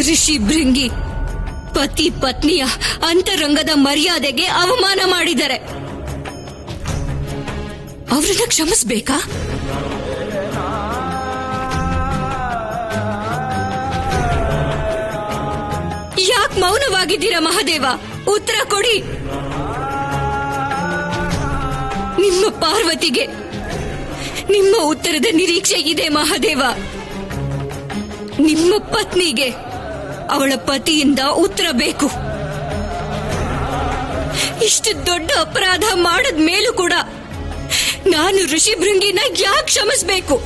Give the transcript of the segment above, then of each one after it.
ಋಷಿ ಭೃಂಗಿ ಪತಿ ಪತ್ನಿಯ ಅಂತರಂಗದ ಮರ್ಯಾದೆಗೆ ಅವಮಾನ ಮಾಡಿದ್ದಾರೆ. ಅವರನ್ನ ಕ್ಷಮಿಸಬೇಕಾ? ಯಾಕೆ ಮೌನವಾಗಿದ್ದೀರಾ ಮಹಾದೇವ? ಉತ್ತರ ಕೊಡಿ. ನಿಮ್ಮ ಪಾರ್ವತಿಗೆ ನಿಮ್ಮ ಉತ್ತರದ ನಿರೀಕ್ಷೆ ಇದೆ ಮಹಾದೇವ. ನಿಮ್ಮ ಪತ್ನಿಗೆ ಅವಳ ಪತಿಯಿಂದ ಉತ್ತರ ಬೇಕು. ಇಷ್ಟು ದೊಡ್ಡ ಅಪರಾಧ ಮಾಡದ ಮೇಲೂ ಕೂಡ ನಾನು ಋಷಿ ಭೃಂಗಿನ ಯಾಕೆ ಕ್ಷಮಿಸಬೇಕು?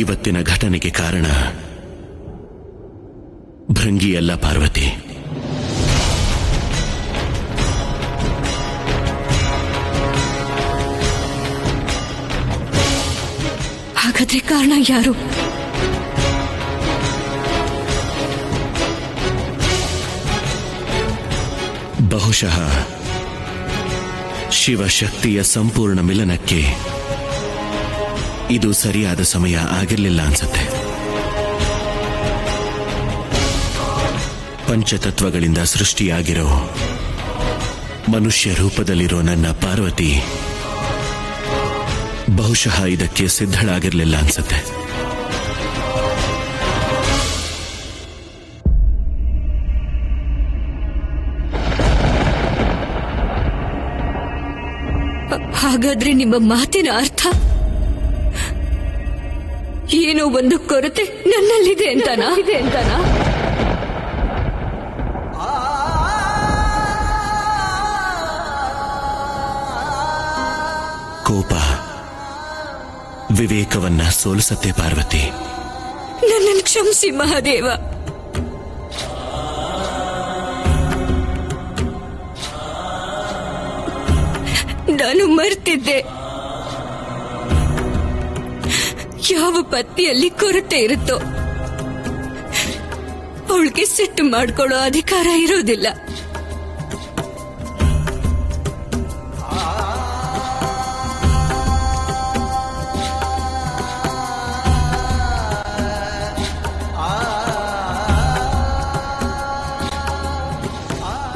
ಇವತ್ತಿನ ಘಟನೆಗೆ ಕಾರಣ ಭೃಂಗಿಯಲ್ಲ ಪಾರ್ವತಿ. ಹಾಗಾದ್ರೆ ಕಾರಣ ಯಾರು? ಬಹುಶಃ ಶಿವಶಕ್ತಿಯ ಸಂಪೂರ್ಣ ಮಿಲನಕ್ಕೆ ಇದು ಸರಿಯಾದ ಸಮಯ ಆಗಿರಲಿಲ್ಲ ಅನ್ಸುತ್ತೆ. ಪಂಚತತ್ವಗಳಿಂದ ಸೃಷ್ಟಿಯಾಗಿರೋ ಮನುಷ್ಯ ರೂಪದಲ್ಲಿರೋ ನನ್ನ ಪಾರ್ವತಿ ಬಹುಶಃ ಇದಕ್ಕೆ ಸಿದ್ಧಳಾಗಿರಲಿಲ್ಲ ಅನ್ಸುತ್ತೆ. ಹಾಗಾದ್ರೆ ನಿಮ್ಮ ಮಾತಿನ ಅರ್ಥ ಏನೋ ಒಂದು ಕೊರತೆ ನನ್ನಲ್ಲಿದೆ ಅಂತನಾ? ಕೋಪ ವಿವೇಕವನ್ನ ಸೋಲಿಸತ್ತೆ ಪಾರ್ವತಿ. ನನ್ನನ್ನು ಕ್ಷಮಿಸಿ ಮಹಾದೇವ. ನಾನು ಮರ್ತಿದ್ದೆ. ಯಾವ ಪತ್ನಿಯಲ್ಲಿ ಕೊರತೆ ಇರುತ್ತೋ ಅವಳಿಗೆ ಸಿಟ್ಟು ಮಾಡ್ಕೊಳ್ಳೋ ಅಧಿಕಾರ ಇರೋದಿಲ್ಲ.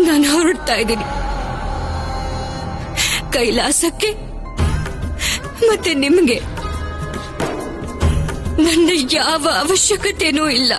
ನಾನು ಹೊರಡ್ತಾ ಇದ್ದೀನಿ ಕೈಲಾಸಕ್ಕೆ. ಮತ್ತೆ ನಿಮಗೆ ನನ್ನ ಯಾವ ಅವಶ್ಯಕತೆನೂ ಇಲ್ಲ.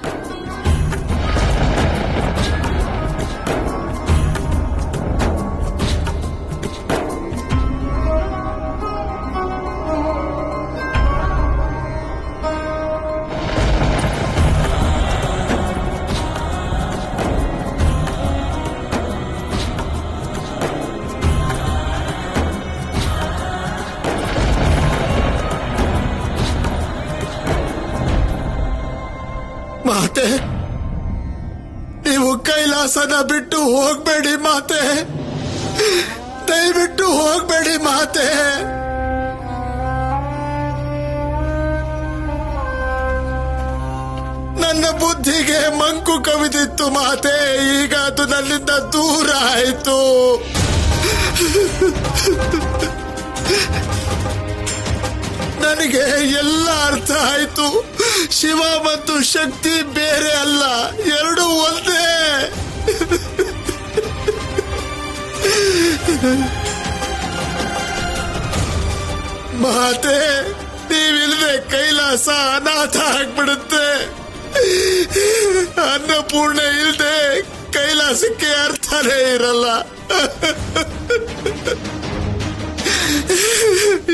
ಮಾತೆ, ನೀವು ಕೈಲಾಸನ ಬಿಟ್ಟು ಹೋಗ್ಬೇಡಿ ಮಾತೆ. ದಯವಿಟ್ಟು ಹೋಗ್ಬೇಡಿ ಮಾತೆ. ನನ್ನ ಬುದ್ಧಿಗೆ ಮಂಕು ಕವಿದಿತ್ತು ಮಾತೆ. ಈಗ ಅದು ನನ್ನಿಂದ ದೂರ ಆಯಿತು. ನನಗೆ ಎಲ್ಲ ಅರ್ಥ ಆಯ್ತು. ಶಿವ ಮತ್ತು ಶಕ್ತಿ ಬೇರೆ ಅಲ್ಲ, ಎರಡು ಒಂದೇ. ಮಾತೆ, ನೀವಿಲ್ಲದೆ ಕೈಲಾಸ ಅನಾಥ ಆಗ್ಬಿಡುತ್ತೆ. ಅನ್ನಪೂರ್ಣ ಇಲ್ಲದೆ ಕೈಲಾಸಕ್ಕೆ ಅರ್ಥನೇ ಇರಲ್ಲ.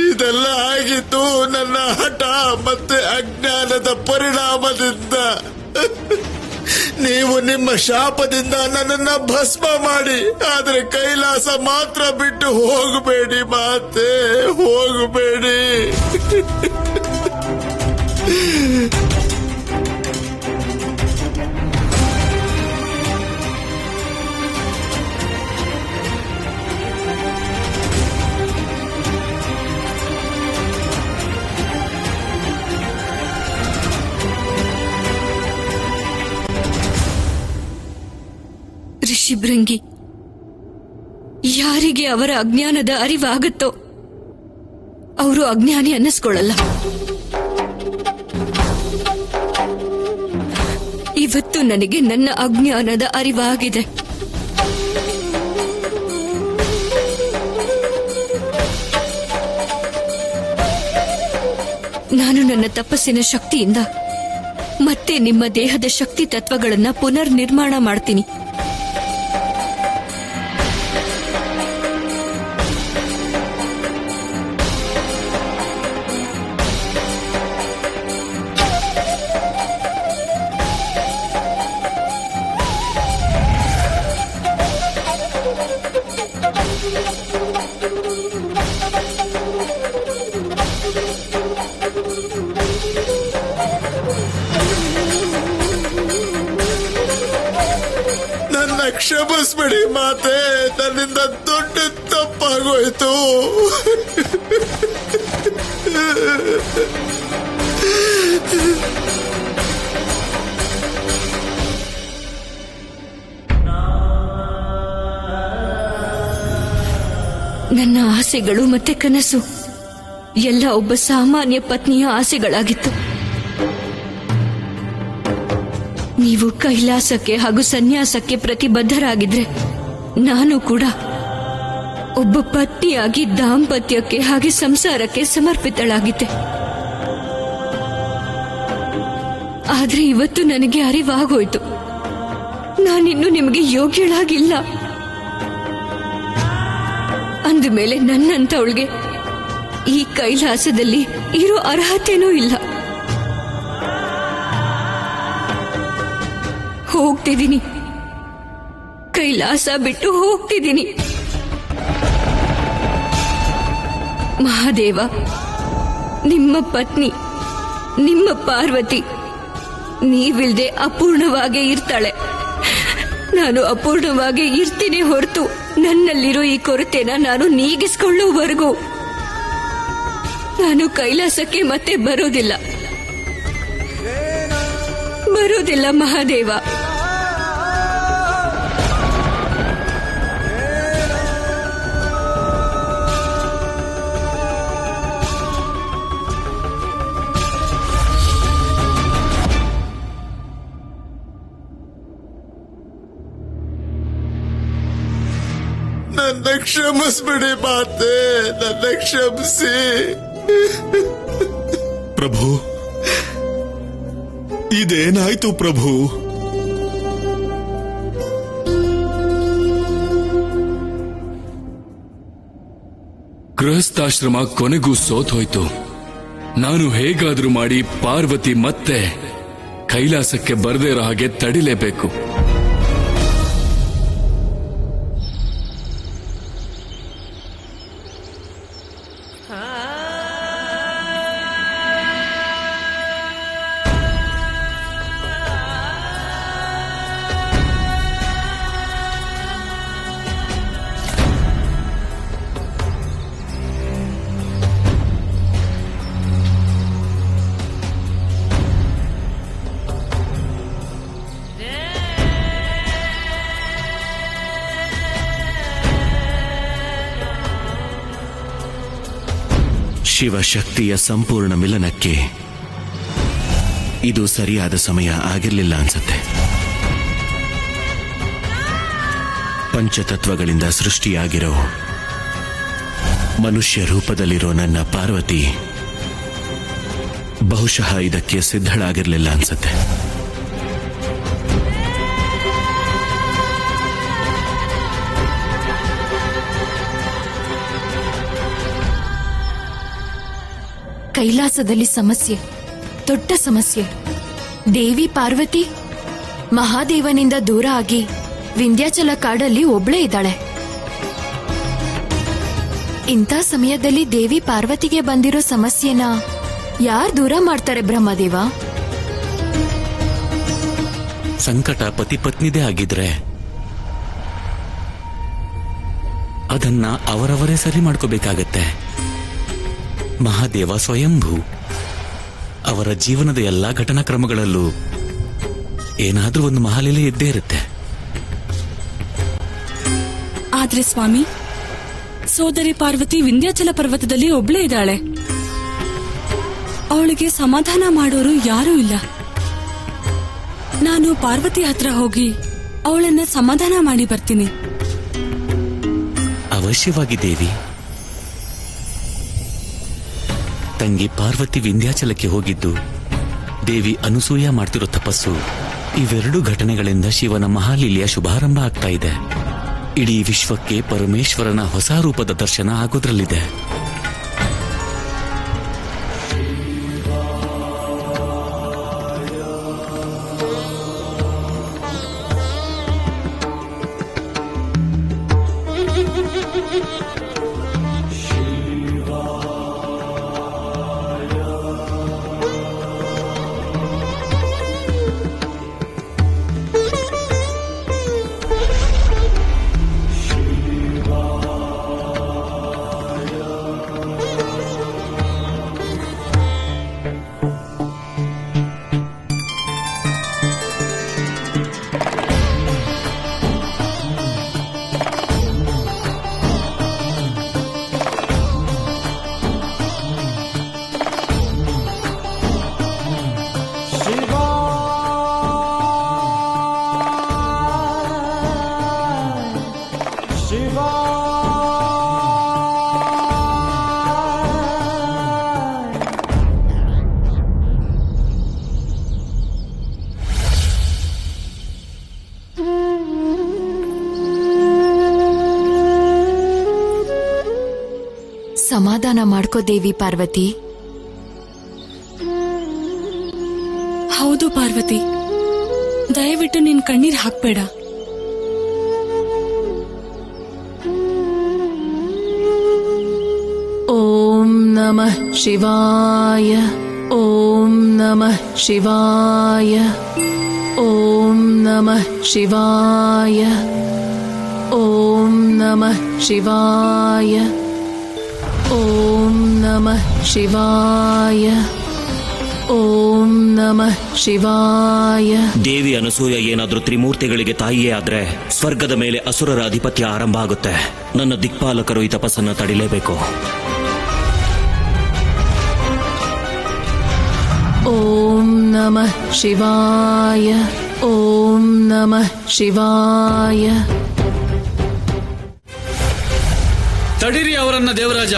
ಇದೆಲ್ಲ ಆಗಿದ್ದು ನನ್ನ ಹಠ ಮತ್ತೆ ಅಜ್ಞಾನದ ಪರಿಣಾಮದಿಂದ. ನೀವು ನಿಮ್ಮ ಶಾಪದಿಂದ ನನ್ನನ್ನ ಭಸ್ಮ ಮಾಡಿ, ಆದ್ರೆ ಕೈಲಾಸ ಮಾತ್ರ ಬಿಟ್ಟು ಹೋಗಬೇಡಿ ಮಾತೆ, ಹೋಗಬೇಡಿ. ಋಷಿ ಭೃಂಗಿ ಯಾರಿಗೆ ಅವರ ಅಜ್ಞಾನದ ಅರಿವಾಗುತ್ತೋ ಅವರು ಅಜ್ಞಾನಿ ಅನ್ನಿಸ್ಕೊಳ್ಳಲ್ಲ. ಇವತ್ತು ನನಗೆ ನನ್ನ ಅಜ್ಞಾನದ ಅರಿವಾಗಿದೆ. ನಾನು ನನ್ನ ತಪಸ್ಸಿನ ಶಕ್ತಿಯಿಂದ ಮತ್ತೆ ನಿಮ್ಮ ದೇಹದ ಶಕ್ತಿ ತತ್ವಗಳನ್ನ ಪುನರ್ ನಿರ್ಮಾಣ ಮಾಡ್ತೀನಿ. ಕ್ಷಮಿಸ್ಬಿಡಿ ಮಾತೆ, ನನ್ನಿಂದ ದೊಡ್ಡ ತಪ್ಪಾಗೋಯ್ತು. ನನ್ನ ಆಸೆಗಳು ಮತ್ತೆ ಕನಸು ಎಲ್ಲ ಒಬ್ಬ ಸಾಮಾನ್ಯ ಪತ್ನಿಯ ಆಸೆಗಳಾಗಿತ್ತು. ನೀವು ಕೈಲಾಸಕ್ಕೆ ಹಾಗೂ ಸನ್ಯಾಸಕ್ಕೆ ಪ್ರತಿಬದ್ಧರಾಗಿದ್ರೆ ನಾನು ಕೂಡ ಒಬ್ಬ ಪತ್ನಿಯಾಗಿ ದಾಂಪತ್ಯಕ್ಕೆ ಹಾಗೆ ಸಂಸಾರಕ್ಕೆ ಸಮರ್ಪಿತಳಾಗಿದ್ದೆ. ಆದ್ರೆ ಇವತ್ತು ನನಗೆ ಅರಿವಾಗೋಯ್ತು, ನಾನಿನ್ನು ನಿಮಗೆ ಯೋಗ್ಯಳಾಗಿಲ್ಲ. ಅಂದಮೇಲೆ ನನ್ನಂತವಳಿಗೆ ಈ ಕೈಲಾಸದಲ್ಲಿ ಇರೋ ಅರ್ಹತೆನೂ ಇಲ್ಲ. ಹೋಗ್ತಿದ್ದೀನಿ, ಕೈಲಾಸ ಬಿಟ್ಟು ಹೋಗ್ತಿದ್ದೀನಿ. ಮಹಾದೇವ, ನಿಮ್ಮ ಪತ್ನಿ, ನಿಮ್ಮ ಪಾರ್ವತಿ ನೀವಿಲ್ದೆ ಅಪೂರ್ಣವಾಗೇ ಇರ್ತಾಳೆ. ನಾನು ಅಪೂರ್ಣವಾಗಿ ಇರ್ತೀನಿ ಹೊರತು ನನ್ನಲ್ಲಿರೋ ಈ ಕೊರತೆನ ನಾನು ನೀಗಿಸಿಕೊಳ್ಳುವವರೆಗೂ ನಾನು ಕೈಲಾಸಕ್ಕೆ ಮತ್ತೆ ಬರೋದಿಲ್ಲ ಮಹಾದೇವ. ನನ್ನ ಕ್ಷಮಿಸ್ಬಿಡಿ ಮಾತೆ, ನನ್ನ ಕ್ಷಮಿಸಿ. ಪ್ರಭು, ಇದೇನಾಯ್ತು ಪ್ರಭು? ಗೃಹಸ್ಥಾಶ್ರಮ ಕೊನೆಗೂ ಸೋತೋಯ್ತು. ನಾನು ಹೇಗಾದ್ರೂ ಮಾಡಿ ಪಾರ್ವತಿ ಮತ್ತೆ ಕೈಲಾಸಕ್ಕೆ ಬರದೇ ಇರೋ ಹಾಗೆ ತಡಿಲೇಬೇಕು. ಶಿವಶಕ್ತಿಯ ಸಂಪೂರ್ಣ ಮಿಲನಕ್ಕೆ ಇದು ಸರಿಯಾದ ಸಮಯ ಆಗಿರಲಿಲ್ಲ ಅನ್ಸತ್ತೆ. ಪಂಚತತ್ವಗಳಿಂದ ಸೃಷ್ಟಿಯಾಗಿರೋ ಮನುಷ್ಯ ರೂಪದಲ್ಲಿರೋ ನನ್ನ ಪಾರ್ವತಿ ಬಹುಶಃ ಇದಕ್ಕೆ ಸಿದ್ಧಳಾಗಿರಲಿಲ್ಲ ಅನ್ಸತ್ತೆ. ಕೈಲಾಸದಲ್ಲಿ ಸಮಸ್ಯೆ, ದೊಡ್ಡ ಸಮಸ್ಯೆ. ದೇವಿ ಪಾರ್ವತಿ ಮಹಾದೇವನಿಂದ ದೂರ ಆಗಿ ವಿಂಧ್ಯಾಚಲ ಕಾಡಲ್ಲಿ ಒಬ್ಳೇ ಇದ್ದಾಳೆ. ಇಂಥ ಸಮಯದಲ್ಲಿ ದೇವಿ ಪಾರ್ವತಿಗೆ ಬಂದಿರೋ ಸಮಸ್ಯೆನ ಯಾರು ದೂರ ಮಾಡ್ತಾರೆ ಬ್ರಹ್ಮದೇವ? ಸಂಕಟ ಪತಿ ಪತ್ನಿದೇ ಆಗಿದ್ರೆ ಅದನ್ನ ಅವರವರೇ ಸರಿ ಮಾಡ್ಕೋಬೇಕಾಗತ್ತೆ. ಮಹಾದೇವ ಸ್ವಯಂಭೂ, ಅವರ ಜೀವನದ ಎಲ್ಲಾ ಘಟನಾಕ್ರಮಗಳಲ್ಲೂ ಏನಾದ್ರೂ ಒಂದು ಮಹಾಲೀಲೆ ಇದ್ದೇ ಇರುತ್ತೆ. ಆದ್ರೆ ಸ್ವಾಮಿ, ಸೋದರಿ ಪಾರ್ವತಿ ವಿಂಧ್ಯಾಚಲ ಪರ್ವತದಲ್ಲಿ ಒಬ್ಳೇ ಇದ್ದಾಳೆ. ಅವಳಿಗೆ ಸಮಾಧಾನ ಮಾಡೋರು ಯಾರೂ ಇಲ್ಲ. ನಾನು ಪಾರ್ವತಿ ಹತ್ರ ಹೋಗಿ ಅವಳನ್ನ ಸಮಾಧಾನ ಮಾಡಿ ಬರ್ತೀನಿ. ಅವಶ್ಯವಾಗಿ ದೇವಿ. ತಂಗಿ ಪಾರ್ವತಿ ವಿಂಧ್ಯಾಚಲಕ್ಕೆ ಹೋಗಿದ್ದು, ದೇವಿ ಅನುಸೂಯ ಮಾಡ್ತಿರೋ ತಪಸ್ಸು, ಇವೆರಡು ಘಟನೆಗಳಿಂದ ಶಿವನ ಮಹಾಲೀಲೆಯ ಶುಭಾರಂಭ ಆಗ್ತಾ ಇದೆ. ಇಡೀ ವಿಶ್ವಕ್ಕೆ ಪರಮೇಶ್ವರನ ಹೊಸ ರೂಪದ ದರ್ಶನ ಆಗೋದ್ರಲ್ಲಿದೆ. ಸಮಾಧಾನ ಮಾಡ್ಕೋ ದೇವಿ ಪಾರ್ವತಿ. ಹೌದು ಪಾರ್ವತಿ, ದಯವಿಟ್ಟು ನಿನ್ ಕಣ್ಣೀರ್ ಹಾಕ್ಬೇಡ. ಓಂ ನಮಃ ಶಿವಾಯ. ಓಂ ನಮಃ ಶಿವಾಯ. ಓಂ ನಮಃ ಶಿವಾಯ. ಓಂ ನಮಃ ಶಿವಾಯ. ಓಂ ನಮಃ ಶಿವಾಯ. ಓಂ ನಮಃ ಶಿವಾಯ. ದೇವಿ ಅನಸೂಯ ಏನಾದ್ರೂ ತ್ರಿಮೂರ್ತಿಗಳಿಗೆ ತಾಯಿಯೇ ಆದ್ರೆ ಸ್ವರ್ಗದ ಮೇಲೆ ಅಸುರರ ಅಧಿಪತ್ಯ ಆರಂಭ ಆಗುತ್ತೆ. ನನ್ನ ದಿಕ್ಪಾಲಕರು ಈ ತಪಸ್ಸನ್ನ ತಡಿಲೇಬೇಕು. ಓಂ ನಮಃ ಶಿವಾಯ. ಓಂ ನಮಃ ಶಿವಾಯ. ತಡಿರಿ ಅವರನ್ನ ದೇವರಾಜ.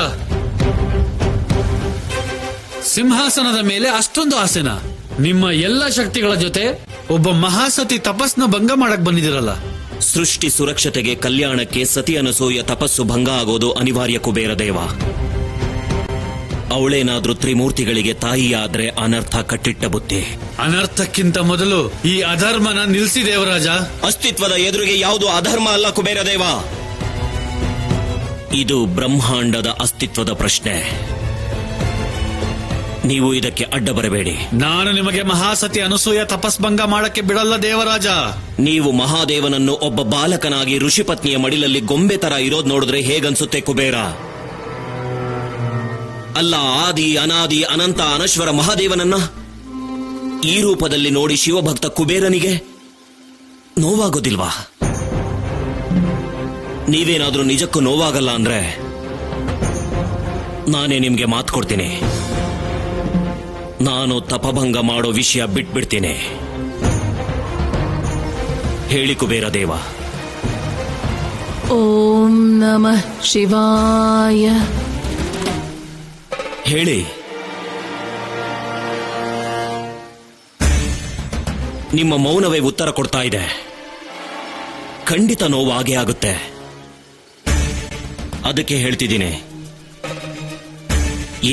ಸಿಂಹಾಸನದ ಮೇಲೆ ಅಷ್ಟೊಂದು ಆಸೆನ? ನಿಮ್ಮ ಎಲ್ಲ ಶಕ್ತಿಗಳ ಜೊತೆ ಒಬ್ಬ ಮಹಾಸತಿ ತಪಸ್ನ ಭಂಗ ಮಾಡಕ್ ಬಂದಿದಿರಲ್ಲ. ಸೃಷ್ಟಿ ಸುರಕ್ಷತೆಗೆ, ಕಲ್ಯಾಣಕ್ಕೆ ಸತಿ ಅನಸೂಯ ತಪಸ್ಸು ಭಂಗ ಆಗೋದು ಅನಿವಾರ್ಯ ಕುಬೇರ ದೇವ. ಅವಳೇನಾದ್ರೂ ತ್ರಿಮೂರ್ತಿಗಳಿಗೆ ತಾಯಿಯಾದ್ರೆ ಅನರ್ಥ ಕಟ್ಟಿಟ್ಟ ಬುತ್ತಿ. ಅನರ್ಥಕ್ಕಿಂತ ಮೊದಲು ಈ ಅಧರ್ಮನ ನಿಲ್ಸಿ ದೇವರಾಜ. ಅಸ್ತಿತ್ವದ ಎದುರಿಗೆ ಯಾವುದು ಅಧರ್ಮ ಅಲ್ಲ ಕುಬೇರ ದೇವ. ಇದು ಬ್ರಹ್ಮಾಂಡದ ಅಸ್ತಿತ್ವದ ಪ್ರಶ್ನೆ. ನೀವು ಇದಕ್ಕೆ ಅಡ್ಡ ಬರಬೇಡಿ. ನಾನು ನಿಮಗೆ ಮಹಾಸತಿ ಅನಸೂಯ ತಪಸ್ಭಂಗ ಮಾಡಕ್ಕೆ ಬಿಡಲ್ಲ ದೇವರಾಜ. ನೀವು ಮಹಾದೇವನನ್ನು ಒಬ್ಬ ಬಾಲಕನಾಗಿ ಋಷಿಪತ್ನಿಯ ಮಡಿಲಲ್ಲಿ ಗೊಂಬೆ ತರ ಇರೋದ್ ನೋಡಿದ್ರೆ ಹೇಗನ್ಸುತ್ತೆ ಕುಬೇರ? ಅಲ್ಲ, ಆದಿ ಅನಾದಿ ಅನಂತ ಅನಶ್ವರ ಮಹಾದೇವನನ್ನ ಈ ರೂಪದಲ್ಲಿ ನೋಡಿ ಶಿವಭಕ್ತ ಕುಬೇರನಿಗೆ ನೋವಾಗೋದಿಲ್ವಾ? ನೀವೇನಾದ್ರೂ ನಿಜಕ್ಕೂ ನೋವಾಗಲ್ಲ ಅಂದ್ರೆ ನಾನೇ ನಿಮ್ಗೆ ಮಾತು ಕೊಡ್ತೀನಿ. ನಾನು ತಪಭಂಗ ಮಾಡೋ ವಿಷಯ ಬಿಟ್ಬಿಡ್ತೀನಿ. ಹೇಳಿ ಕುಬೇರ ದೇವ. ಓಂ ನಮಃ ಶಿವಾಯ. ಹೇಳಿ. ನಿಮ್ಮ ಮೌನವೇ ಉತ್ತರ ಕೊಡ್ತಾ ಇದೆ. ಖಂಡಿತ ನೋವು ಆಗೇ ಆಗುತ್ತೆ. ಅದಕ್ಕೆ ಹೇಳ್ತಿದ್ದೀನಿ,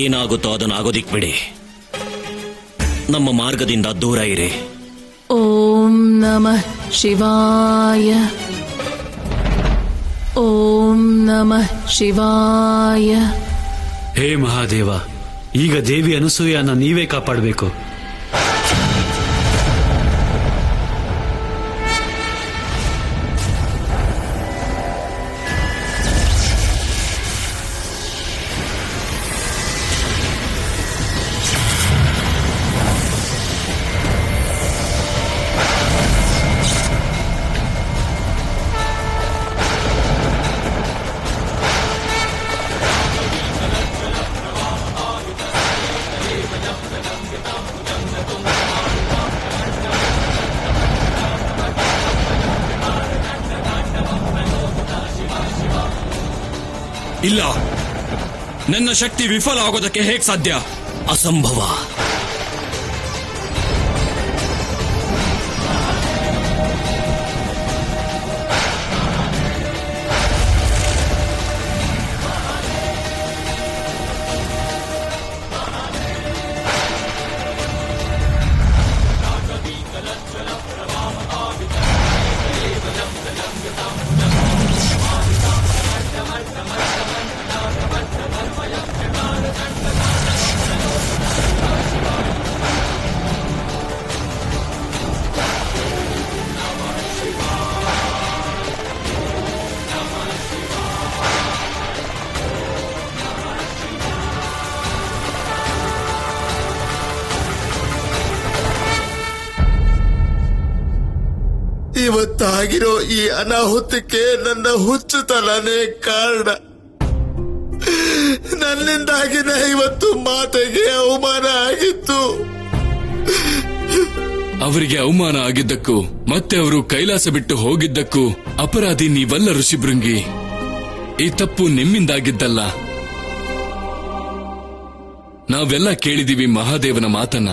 ಏನಾಗುತ್ತೋ ಅದನ್ನು ಆಗೋದಿಕ್ ಬಿಡಿ. ನಮ್ಮ ಮಾರ್ಗದಿಂದ ದೂರ ಇರಿ. ಓಂ ನಮಃ ಶಿವಾಯ. ಓಂ ನಮಃ ಶಿವಾಯ. ಹೇ ಮಹಾದೇವ, ಈಗ ದೇವಿ ಅನಸೂಯನ ನೀವೇ ಕಾಪಾಡಬೇಕು. ಇಲ್ಲ, ನನ್ನ ಶಕ್ತಿ ವಿಫಲ ಆಗೋದಕ್ಕೆ ಹೇಗ್ ಸಾಧ್ಯ? ಅಸಂಭವ. ಇವತ್ತಾಗಿರೋ ಈ ಅನಾಹುತಕ್ಕೆ ನನ್ನ ಹುಚ್ಚುತನನೇ ಕಾರಣ. ನನ್ನಿಂದಾಗಿನ ಇವತ್ತು ಮಾತೆಗೆ ಅವಮಾನ ಆಗಿತ್ತು. ಅವರಿಗೆ ಅವಮಾನ ಆಗಿದ್ದಕ್ಕೂ ಮತ್ತೆ ಅವರು ಕೈಲಾಸ ಬಿಟ್ಟು ಹೋಗಿದ್ದಕ್ಕೂ ಅಪರಾಧಿ ನೀವಲ್ಲ ಋಷಿಭೃಂಗಿ. ಈ ತಪ್ಪು ನಿಮ್ಮಿಂದಾಗಿದ್ದಲ್ಲ. ನಾವೆಲ್ಲ ಕೇಳಿದೀವಿ ಮಹಾದೇವನ ಮಾತನ್ನ.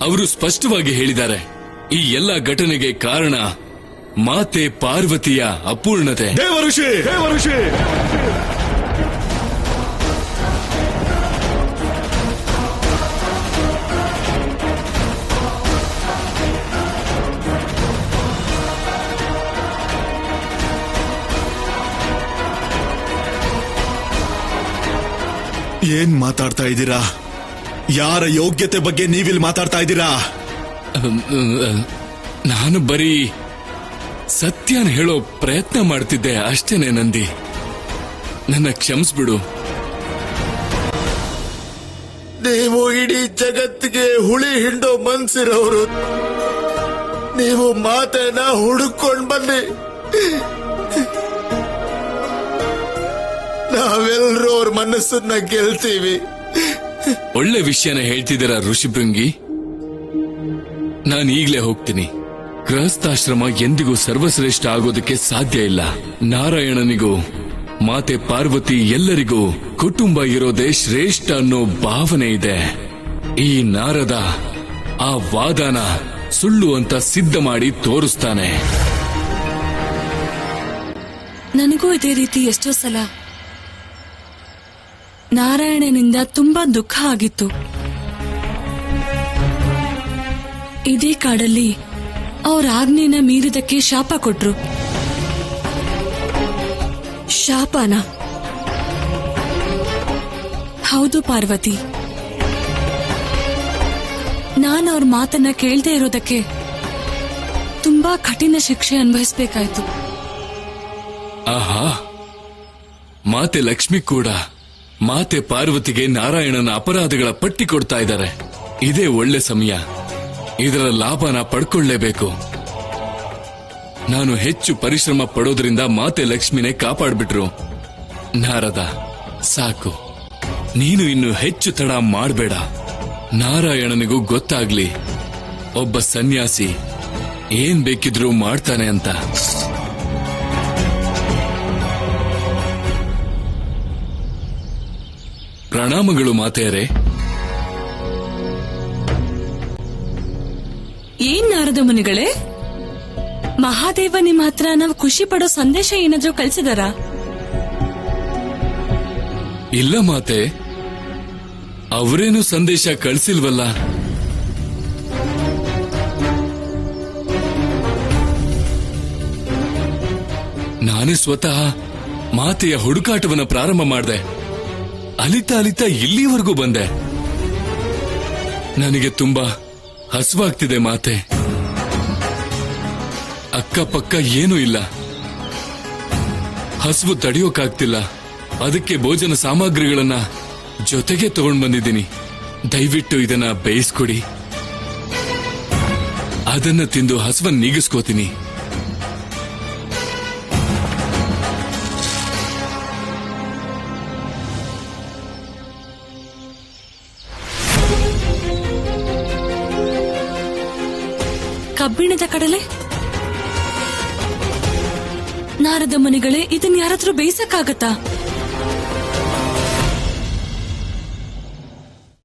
ಅವರು ಸ್ಪಷ್ಟವಾಗಿ ಹೇಳಿದ್ದಾರೆ, ಈ ಎಲ್ಲ ಘಟನೆಗೆ ಕಾರಣ ಮಾತೆ ಪಾರ್ವತಿಯ ಅಪೂರ್ಣತೆ. ದೇವಋಷಿ ಏನ್ ಮಾತಾಡ್ತಾ ಇದ್ದೀರಾ? ಯಾರ ಯೋಗ್ಯತೆ ಬಗ್ಗೆ ನೀವಿಲ್ಲಿ ಮಾತಾಡ್ತಾ ಇದ್ದೀರಾ? ನಾನು ಬರೀ ಸತ್ಯನ ಹೇಳೋ ಪ್ರಯತ್ನ ಮಾಡ್ತಿದ್ದೆ ಅಷ್ಟೇನೆ ನಂದಿ. ನನ್ನ ಕ್ಷಮಿಸ್ಬಿಡು. ನೀವು ಇಡೀ ಜಗತ್ತಿಗೆ ಹುಳಿ ಹಿಂಡೋ ಮನ್ಸಿರೋರು. ನೀವು ಮಾತೆನ ಹುಡುಕೊಂಡ್ ಬನ್ನಿ. ನಾವೆಲ್ಲರೂ ಅವ್ರ ಮನಸ್ಸನ್ನ ಗೆಲ್ತೀವಿ. ಒಳ್ಳೆ ವಿಷಯನ ಹೇಳ್ತಿದ್ದೀರಾ ಋಷಿಭೃಂಗಿ. ನಾನು ಈಗ್ಲೇ ಹೋಗ್ತೀನಿ. ಗೃಹಸ್ಥಾಶ್ರಮ ಎಂದಿಗೂ ಸರ್ವಶ್ರೇಷ್ಠ ಆಗೋದಕ್ಕೆ ಸಾಧ್ಯ ಇಲ್ಲ. ನಾರಾಯಣನಿಗೂ ಮಾತೆ ಪಾರ್ವತಿ ಎಲ್ಲರಿಗೂ ಕುಟುಂಬ ಇರೋದೇ ಶ್ರೇಷ್ಠ ಅನ್ನೋ ಭಾವನೆ ಇದೆ. ಈ ನಾರದ ಆ ವಾದನ ಸುಳ್ಳು ಅಂತ ಸಿದ್ಧ ಮಾಡಿ ತೋರಿಸ್ತಾನೆ. ನನಗೂ ಇದೇ ರೀತಿ ಎಷ್ಟೋ ಸಲ ನಾರಾಯಣನಿಂದ ತುಂಬಾ ದುಃಖ ಆಗಿತ್ತು. ಇದೇ ಕಾಡಲ್ಲಿ ಅವ್ರ ಆಜ್ಞೆನ ಮೀರಿದಕ್ಕೆ ಶಾಪ ಕೊಟ್ರು. ಶಾಪನ? ಹೌದು ಪಾರ್ವತಿ. ನಾನು ಅವ್ರ ಮಾತನ್ನ ಕೇಳ್ದೇ ಇರೋದಕ್ಕೆ ತುಂಬಾ ಕಠಿಣ ಶಿಕ್ಷೆ ಅನುಭವಿಸ್ಬೇಕಾಯ್ತು. ಆಹಾ, ಮಾತೆ ಲಕ್ಷ್ಮಿ ಕೂಡ ಮಾತೆ ಪಾರ್ವತಿಗೆ ನಾರಾಯಣನ ಅಪರಾಧಗಳ ಪಟ್ಟಿ ಕೊಡ್ತಾ ಇದ್ದಾರೆ. ಇದೇ ಒಳ್ಳೆ ಸಮಯ. ಇದರ ಲಾಭನ ಪಡ್ಕೊಳ್ಳೇಬೇಕು. ನಾನು ಹೆಚ್ಚು ಪರಿಶ್ರಮ ಪಡೋದ್ರಿಂದ ಮಾತೆ ಲಕ್ಷ್ಮಿನೇ ಕಾಪಾಡ್ಬಿಟ್ರು. ನಾರದ, ಸಾಕು, ನೀನು ಇನ್ನು ಹೆಚ್ಚು ತಡ ಮಾಡಬೇಡ. ನಾರಾಯಣನಿಗೂ ಗೊತ್ತಾಗ್ಲಿ ಒಬ್ಬ ಸನ್ಯಾಸಿ ಏನ್ ಬೇಕಿದ್ರೂ ಮಾಡ್ತಾನೆ ಅಂತ. ಪ್ರಣಾಮಗಳು ಮಾತೆಯರೇ. ಏನ್ ನಾರದ ಮುನಿಗಳೇ, ಮಹಾದೇವ ನಿಮ್ಮ ಹತ್ರ ನಾವು ಖುಷಿ ಪಡೋ ಸಂದೇಶ ಏನಾದ್ರೂ ಕಳ್ಸಿದಾರಾ? ಇಲ್ಲ ಮಾತೆ, ಅವರೇನು ಸಂದೇಶ ಕಳಿಸಿಲ್ವಲ್ಲ. ನಾನೇ ಸ್ವತಃ ಮಾತೆಯ ಹುಡುಕಾಟವನ್ನು ಪ್ರಾರಂಭ ಮಾಡಿದೆ. ಅಲಿತಾ ಅಲಿತಾ ಇಲ್ಲಿವರೆಗೂ ಬಂದೆ. ನನಗೆ ತುಂಬಾ ಹಸುವಾಗ್ತಿದೆ ಮಾತೆ. ಅಕ್ಕಪಕ್ಕ ಏನೂ ಇಲ್ಲ. ಹಸುವು ತಡೆಯೋಕಾಗ್ತಿಲ್ಲ. ಅದಕ್ಕೆ ಭೋಜನ ಸಾಮಗ್ರಿಗಳನ್ನ ಜೊತೆಗೆ ತಗೊಂಡ್ ಬಂದಿದ್ದೀನಿ. ದಯವಿಟ್ಟು ಇದನ್ನ ಬೇಯಿಸ್ಕೊಡಿ. ಅದನ್ನ ತಿಂದು ಹಸುವನ್ನು ನೀಗಿಸ್ಕೋತೀನಿ. ಕಬ್ಬಿಣದ ಕಡಲೆ? ನಾರದ ಮುನಿಗಳೇ, ಇದನ್ನ ಯಾರಾದ್ರೂ ಬೇಯಿಸಕ್ಕಾಗತ್ತಾ?